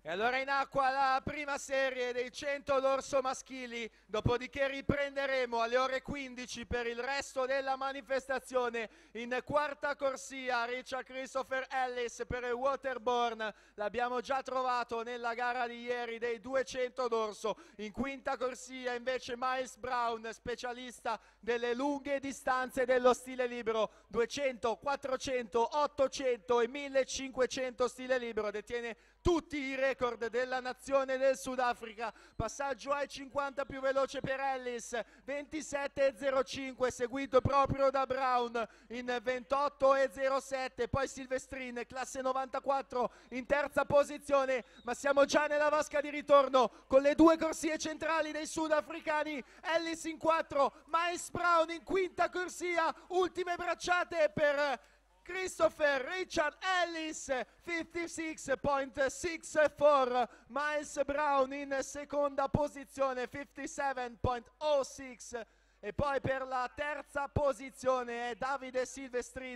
E allora in acqua la prima serie dei 100 dorso maschili, dopodiché riprenderemo alle ore 15 per il resto della manifestazione. In quarta corsia Richard Christopher Ellis per il waterborne, l'abbiamo già trovato nella gara di ieri dei 200 dorso. In quinta corsia invece Miles Brown, specialista delle lunghe distanze dello stile libero, 200, 400, 800 e 1500 stile libero, detiene tutti i record della nazione del Sudafrica. Passaggio ai 50 più veloce per Ellis, 27,05, seguito proprio da Brown in 28,07, poi Silvestrin classe 94 in terza posizione, ma siamo già nella vasca di ritorno con le due corsie centrali dei sudafricani. Ellis in 4, Miles Brown in quinta corsia, ultime bracciate per Christopher Richard Ellis, 56.64, Miles Brown in seconda posizione, 57.06, e poi per la terza posizione è Davide Silvestrini.